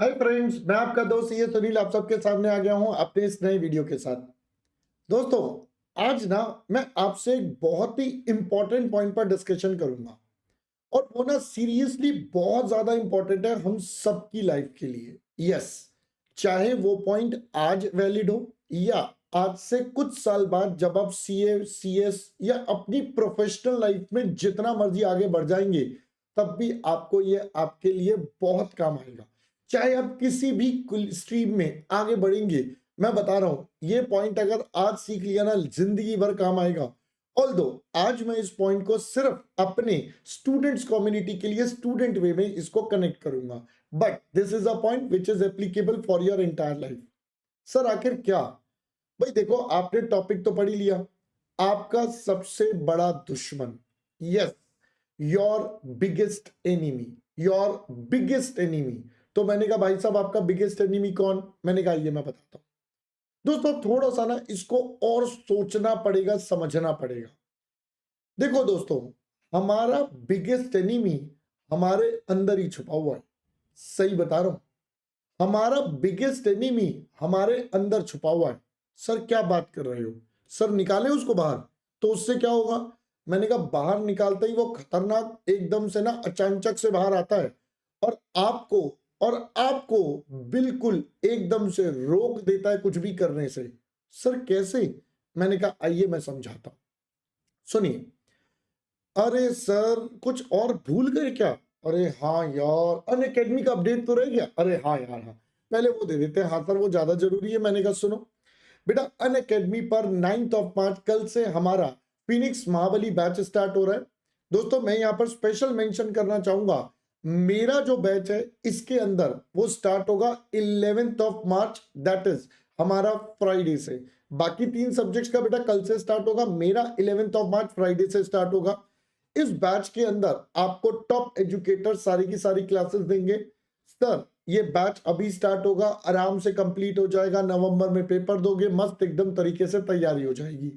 Hi friends, मैं आपका दोस्त ये सुनील आप सबके सामने आ गया हूं अपने इस नए वीडियो के साथ। दोस्तों, आज ना मैं आपसे एक बहुत ही इंपॉर्टेंट पॉइंट पर डिस्कशन करूंगा और वो ना सीरियसली बहुत ज्यादा इंपॉर्टेंट है हम सबकी लाइफ के लिए। यस, चाहे वो पॉइंट आज वैलिड हो या आज से कुछ साल बाद जब आप सीए सीएस या अपनी प्रोफेशनल लाइफ में जितना मर्जी आगे बढ़ जाएंगे, तब भी आपको ये आपके लिए बहुत काम आएगा। चाहे आप किसी भी स्ट्रीम में आगे बढ़ेंगे, मैं बता रहा हूं ये पॉइंट अगर आज सीख लिया ना जिंदगी भर काम आएगा। ऑल्दो आज मैं इस पॉइंट को सिर्फ अपने स्टूडेंट्स कम्युनिटी के लिए स्टूडेंट वे में इसको कनेक्ट करूंगा, but this is a point which is applicable for your entire life. Sir आखिर क्या? भाई देखो, आपने टॉपिक तो पढ़ ही लिया, आपका सबसे बड़ा दुश्मन। Yes, your biggest enemy, your biggest enemy. तो मैंने कहा भाई साहब आपका बिगेस्ट एनिमी कौन? मैंने कहा ये मैं बताता हूं। दोस्तों थोड़ा सा ना इसको और सोचना पड़ेगा, समझना पड़ेगा। देखो दोस्तों, हमारा बिगेस्ट एनिमी हमारे अंदर ही छुपा हुआ है। सही बता रहा हूं, हमारा बिगेस्ट एनिमी हमारे अंदर छुपा हुआ है। सर क्या बात कर रहे हो? सर निकाले उसको बाहर तो उससे क्या होगा? मैंने कहा बाहर निकालते ही वो खतरनाक एकदम से ना अचानक से बाहर आता है और आपको बिल्कुल एकदम से रोक देता है कुछ भी करने से। सर कैसे? मैंने कहा आइए मैं समझाता हूं, सुनिए। अरे सर कुछ और भूल गए क्या? अरे हाँ यार, अन अकेडमी का अपडेट तो रह गया। अरे हाँ यार, हाँ पहले वो दे देते हैं। हाँ सर वो ज्यादा जरूरी है। मैंने कहा सुनो बेटा, अन अकेडमी पर 9 मार्च कल से हमारा फिनिक्स महाबली बैच स्टार्ट हो रहा है। दोस्तों मैं यहाँ पर स्पेशल मेंशन करना चाहूंगा, मेरा जो बैच है इसके अंदर वो स्टार्ट होगा 11 मार्च, दैट इज हमारा फ्राइडे से। बाकी 3 सब्जेक्ट्स का बेटा कल से स्टार्ट होगा, मेरा 11 मार्च फ्राइडे से स्टार्ट होगा। इस बैच के अंदर आपको टॉप एजुकेटर सारी की सारी क्लासेस देंगे। सर ये बैच अभी स्टार्ट होगा, आराम से कंप्लीट हो जाएगा, नवंबर में पेपर दोगे, मस्त एकदम तरीके से तैयारी हो जाएगी।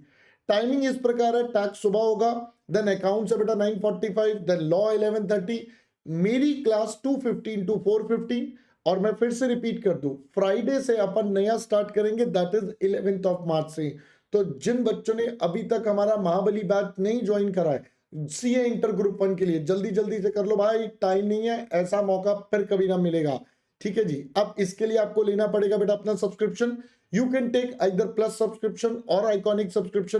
टाइमिंग इस प्रकार है, टैक्स सुबह होगा, देन अकाउंट से बेटा 9:45, देन लॉ 11:30, मेरी क्लास 2:15 टू 4:15। और मैं फिर से रिपीट कर दूं, फ्राइडे से अपन नया स्टार्ट करेंगे, दैट इज 11 मार्च से। तो जिन बच्चों ने अभी तक हमारा महाबली बैच नहीं ज्वाइन करा है, सीए इंटर ग्रुप 1 के लिए जल्दी जल्दी से कर लो भाई, टाइम नहीं है, ऐसा मौका फिर कभी ना मिलेगा। ठीक है जी। अब इसके लिए आपको लेना पड़ेगा बेटा अपना subscription. You can take either plus subscription और आइकॉनिक सब्सक्रिप्शन।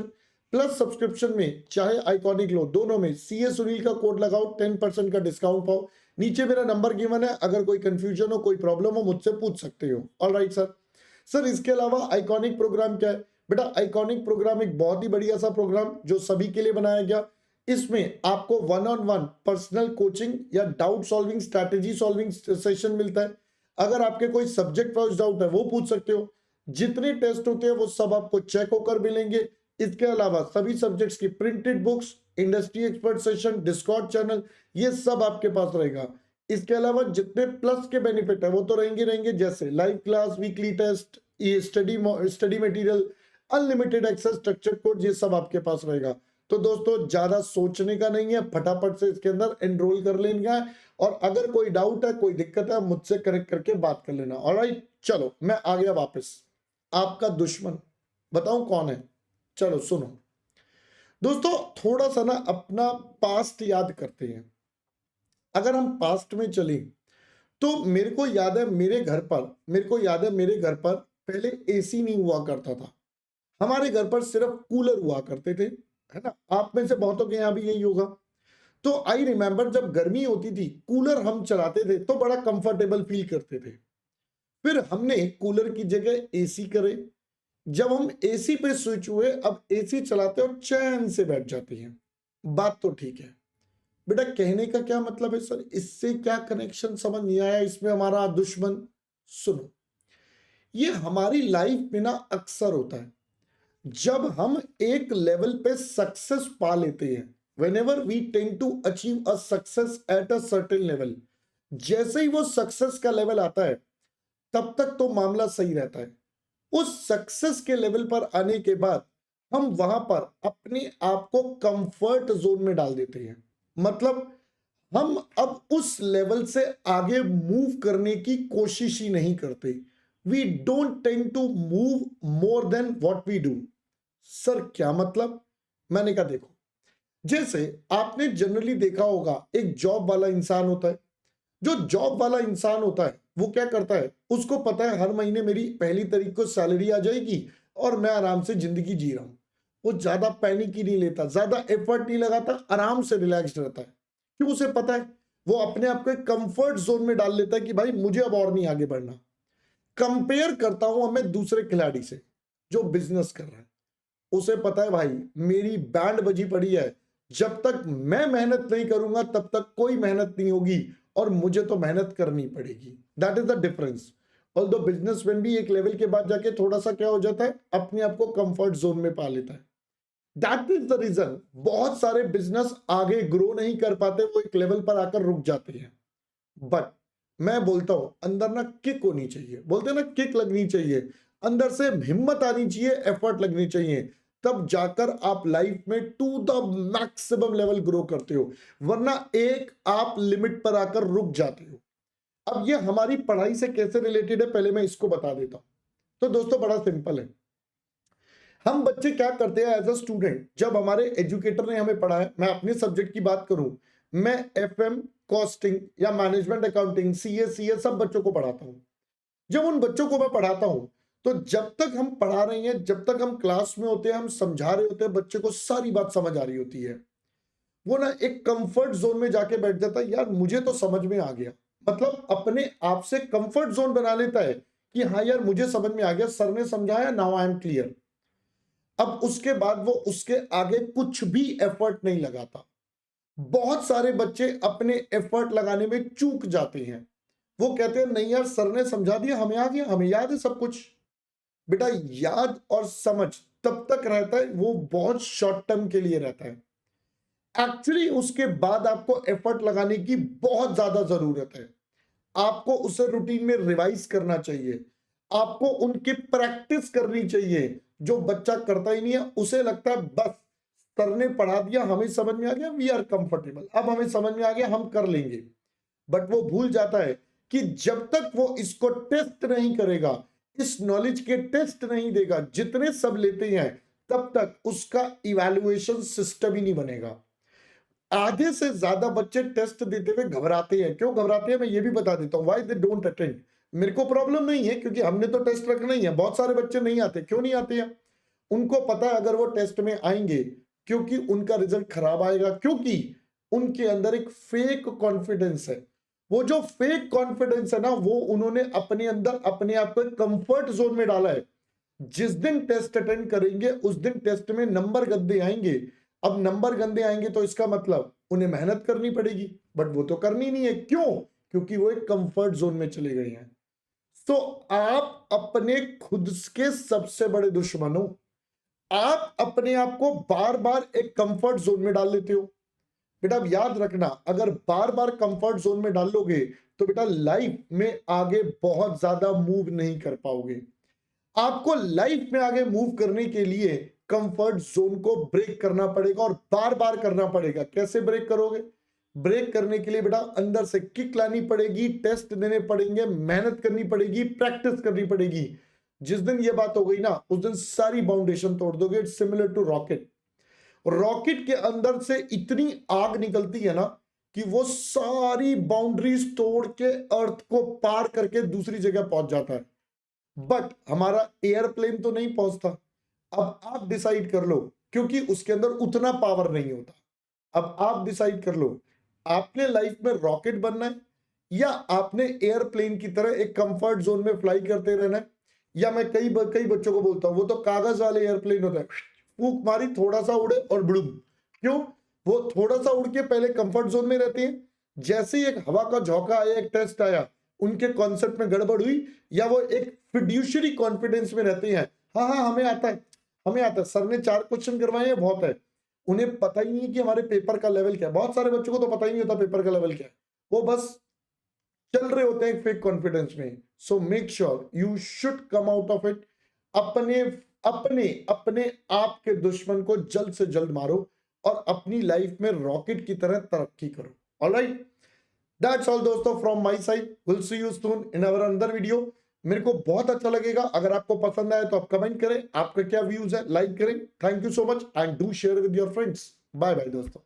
प्लस सब्सक्रिप्शन में चाहे आइकॉनिक लो, दोनों में सीए सुनील का कोड लगाओ, 10% का डिस्काउंट पाओ। नीचे मेरा नंबर गिवन है, अगर कोई कंफ्यूजन हो कोई प्रॉब्लम हो मुझसे पूछ सकते हो। Alright sir. सर इसके अलावा आइकॉनिक प्रोग्राम क्या है? बेटा आइकॉनिक प्रोग्राम एक बहुत ही बढ़िया सा प्रोग्राम जो सभी के लिए बनाया गया। इसमें आपको 1-on-1 पर्सनल कोचिंग या doubt solving, strategy solving session मिलता है। अगर आपके कोई सब्जेक्ट वाइज डाउट है वो पूछ सकते हो। जितने टेस्ट होते हैं वो सब आपको चेक होकर मिलेंगे। इसके अलावा सभी सब्जेक्ट्स की printed books, industry expert session, Discord channel, ये सब आपके पास रहेगा। इसके अलावा जितने प्लस के बेनिफिट है वो तो रहेंगे रहेंगे, जैसे लाइव क्लास, वीकली टेस्ट, ये study material, unlimited access, structure code, ये सब आपके पास रहेगा। तो दोस्तों ज्यादा सोचने का नहीं है, फटाफट से इसके अंदर एनरोल कर लेना है। और अगर कोई डाउट है, कोई दिक्कत है, मुझसे कनेक्ट करके बात कर लेना। ऑलराइट, चलो मैं आ गया वापस। आपका दुश्मन बताऊं कौन है? चलो सुनो दोस्तों, थोड़ा सा ना अपना पास्ट याद करते हैं। अगर हम पास्ट में चले तो मेरे को याद है मेरे घर पर पहले एसी नहीं हुआ करता था। हमारे घर पर सिर्फ कूलर हुआ करते थे, है ना? आप में से बहुतों के यहां भी यही होगा। तो आई रिमेंबर जब गर्मी होती थी कूलर हम चलाते थे तो बड़ा कंफर्टेबल फील करते थे। फिर हमने कूलर की जगह एसी करे। जब हम एसी पे स्विच हुए, अब एसी चलाते और चैन से बैठ जाते हैं। बात तो ठीक है बेटा, कहने का क्या मतलब है सर, इससे क्या कनेक्शन समझ नहीं आया इसमें हमारा दुश्मन? सुनो, ये हमारी लाइफ में ना अक्सर होता है जब हम एक लेवल पे सक्सेस पा लेते हैं। whenever we tend to achieve a success at a certain level, जैसे ही वो सक्सेस का लेवल आता है तब तक तो मामला सही रहता है। उस सक्सेस के लेवल पर आने के बाद हम वहां पर अपने आप को कंफर्ट जोन में डाल देते हैं। मतलब हम अब उस लेवल से आगे मूव करने की कोशिश ही नहीं करते। We don't tend to move more than what we do. Sir क्या मतलब? मैंने कहा देखो, जैसे आपने जनरली देखा होगा, एक जॉब वाला इंसान होता है। जो जॉब वाला इंसान होता है वो क्या करता है, उसको पता है हर महीने मेरी 1 तारीख को सैलरी आ जाएगी और मैं आराम से जिंदगी जी रहा हूं। वो ज्यादा पैनिक ही नहीं लेता, ज्यादा एफर्ट नहीं लगाता, आराम से रिलैक्स्ड रहता है। क्यों? उसे पता है, वो अपने आप को एक कंफर्ट जोन में डाल लेता है कि भाई मुझे अब और नहीं आगे बढ़ना। कंपेयर करता हूं अब मैं दूसरे खिलाड़ी से जो बिजनेस कर रहा है। उसे पता है भाई मेरी बैंड बजी पड़ी है, जब तक मैं मेहनत नहीं करूंगा तब तक कोई मेहनत नहीं होगी और मुझे तो मेहनत करनी पड़ेगी। That is the difference. Although businessman भी एक लेवल के बाद जाके थोड़ा सा क्या हो जाता है, अपने आप को कंफर्ट जोन में पा लेता है। दैट इज द रीजन बहुत सारे बिजनेस आगे ग्रो नहीं कर पाते, वो एक लेवल पर आकर रुक जाते हैं। बट मैं बोलता हूं अंदर ना किक होनी चाहिए, बोलते हैं ना किक लगनी चाहिए, अंदर से हिम्मत आनी चाहिए, एफर्ट लगनी चाहिए, तब जाकर आप लाइफ में to the maximum level grow करते हो। वरना एक आप लिमिट पर आकर रुक जाते हो। अब ये हमारी पढ़ाई से कैसे रिलेटेड है, पहले मैं इसको बता देता हूं। तो दोस्तों बड़ा सिंपल है। हम बच्चे क्या करते हैं एज अ स्टूडेंट, जब हमारे एजुकेटर ने हमें पढ़ाया, मैं अपने सब्जेक्ट की बात करूं, मैं एफएम, कॉस्टिंग या मैनेजमेंट अकाउंटिंग, सीए सब बच्चों को पढ़ाता हूं। जब उन बच्चों को मैं पढ़ाता हूं तो जब तक हम पढ़ा रहे हैं, जब तक हम क्लास में होते हैं, हम समझा रहे होते हैं, बच्चे को सारी बात समझ आ रही होती है। वो ना एक कंफर्ट जोन में जाके बैठ जाता है, यार मुझे तो समझ में आ गया। मतलब अपने आप से कंफर्ट जोन बना लेता है कि हाँ यार मुझे समझ में आ गया, सर ने समझाया, नाउ आई एम क्लियर। अब उसके बाद वो उसके आगे कुछ भी एफर्ट नहीं लगाता। बहुत सारे बच्चे अपने एफर्ट लगाने में चूक जाते हैं। वो कहते हैं नहीं यार सर ने समझा दिया, हमें आ गया, हमें याद है सब कुछ। बेटा याद और समझ तब तक रहता है, वो बहुत शॉर्ट टर्म के लिए रहता है। एक्चुअली उसके बाद आपको एफर्ट लगाने की बहुत ज्यादा जरूरत है। आपको उसे रूटीन में रिवाइज करना चाहिए, आपको उनकी प्रैक्टिस करनी चाहिए। जो बच्चा करता ही नहीं है, उसे लगता है बस सर ने पढ़ा दिया, हमें समझ में आ गया, वी आर कंफर्टेबल, अब हमें समझ में आ गया, हम कर लेंगे। बट वो भूल जाता है कि जब तक वो इसको टेस्ट नहीं करेगा, इस नॉलेज के टेस्ट नहीं देगा, जितने सब लेते हैं, तब तक उसका इवैल्यूएशन सिस्टम ही नहीं बनेगा। आधे से ज्यादा बच्चे टेस्ट देते हुए घबराते हैं। क्यों घबराते हैं मैं ये भी बता देता हूं, व्हाई दे डोंट अटेंड। मेरे को प्रॉब्लम नहीं है क्योंकि हमने तो टेस्ट रखना ही है। बहुत सारे बच्चे नहीं आते, क्यों नहीं आते हैं? उनको पता है अगर वो टेस्ट में आएंगे क्योंकि उनका रिजल्ट खराब आएगा, क्योंकि उनके अंदर एक फेक कॉन्फिडेंस है। वो जो फेक कॉन्फिडेंस है ना, वो उन्होंने अपने अंदर अपने आप को एक कंफर्ट जोन में डाला है। जिस दिन टेस्ट अटेंड करेंगे उस दिन टेस्ट में नंबर गंदे आएंगे। अब नंबर गंदे आएंगे तो इसका मतलब उन्हें मेहनत करनी पड़ेगी, बट वो तो करनी नहीं है। क्यों? क्योंकि वो एक कंफर्ट जोन में चले गए हैं। तो आप अपने खुद के सबसे बड़े दुश्मन हो। आप अपने आप को बार बार एक कंफर्ट जोन में डाल लेते हो। बेटा अब याद रखना, अगर बार बार कंफर्ट जोन में डाल लोगे तो बेटा लाइफ में आगे बहुत ज्यादा मूव नहीं कर पाओगे। आपको लाइफ में आगे मूव करने के लिए कंफर्ट जोन को ब्रेक करना पड़ेगा और बार बार करना पड़ेगा। कैसे ब्रेक करोगे? ब्रेक करने के लिए बेटा अंदर से किक लानी पड़ेगी, टेस्ट देने पड़ेंगे, मेहनत करनी पड़ेगी, प्रैक्टिस करनी पड़ेगी। जिस दिन ये बात हो गई ना, उस दिन सारी बाउंडेशन तोड़ दोगे। It's similar to rocket. Rocket के अंदर से इतनी आग निकलती है ना कि वो सारी बाउंड्रीज तोड़ के अर्थ को पार करके दूसरी जगह पहुंच जाता है। बट हमारा एयरप्लेन तो नहीं पहुंचता। अब आप डिसाइड कर लो, क्योंकि उसके अंदर उतना पावर नहीं होता। अब आप डिसाइड कर लो, आपने लाइफ में रॉकेट बनना है या आपने एयरप्लेन की तरह एक कंफर्ट जोन में फ्लाई करते रहना है। या मैं कई बच्चों को बोलता हूं वो तो कागज वाले एयरप्लेन होता है, फूक मारी थोड़ा सा उड़े और बुड़ुम। क्यों? वो थोड़ा सा उड़ के पहले कंफर्ट जोन में रहते हैं, जैसे ही एक हवा का झोंका आया, एक टेस्ट आया, उनके कॉन्सेप्ट में गड़बड़ हुई, या वो एक फिड्यूशरी कॉन्फिडेंस में रहते हैं, हाँ हाँ हमें आता है, हमें आता है, सर ने 4 क्वेश्चन करवाए हैं बहुत है। उन्हें पता ही नहीं कि हमारे पेपर का लेवल क्या है। बहुत सारे बच्चों को तो पता ही नहीं होता पेपर का लेवल क्या है, वो बस चल रहे होते हैं फेक कॉन्फिडेंस में। So make sure you should come out of it. अपने अपने अपने आप के दुश्मन को जल्द से जल्द मारो और अपनी लाइफ में रॉकेट की तरह तरक्की करो। ऑलराइट, दैट्स ऑल दोस्तों from my side, will see you soon in our another video. मेरे को बहुत अच्छा लगेगा अगर आपको पसंद आए तो आप कमेंट करें, आपका क्या व्यूज है, लाइक करें। Thank you so much and do share with your friends. Bye bye दोस्तों।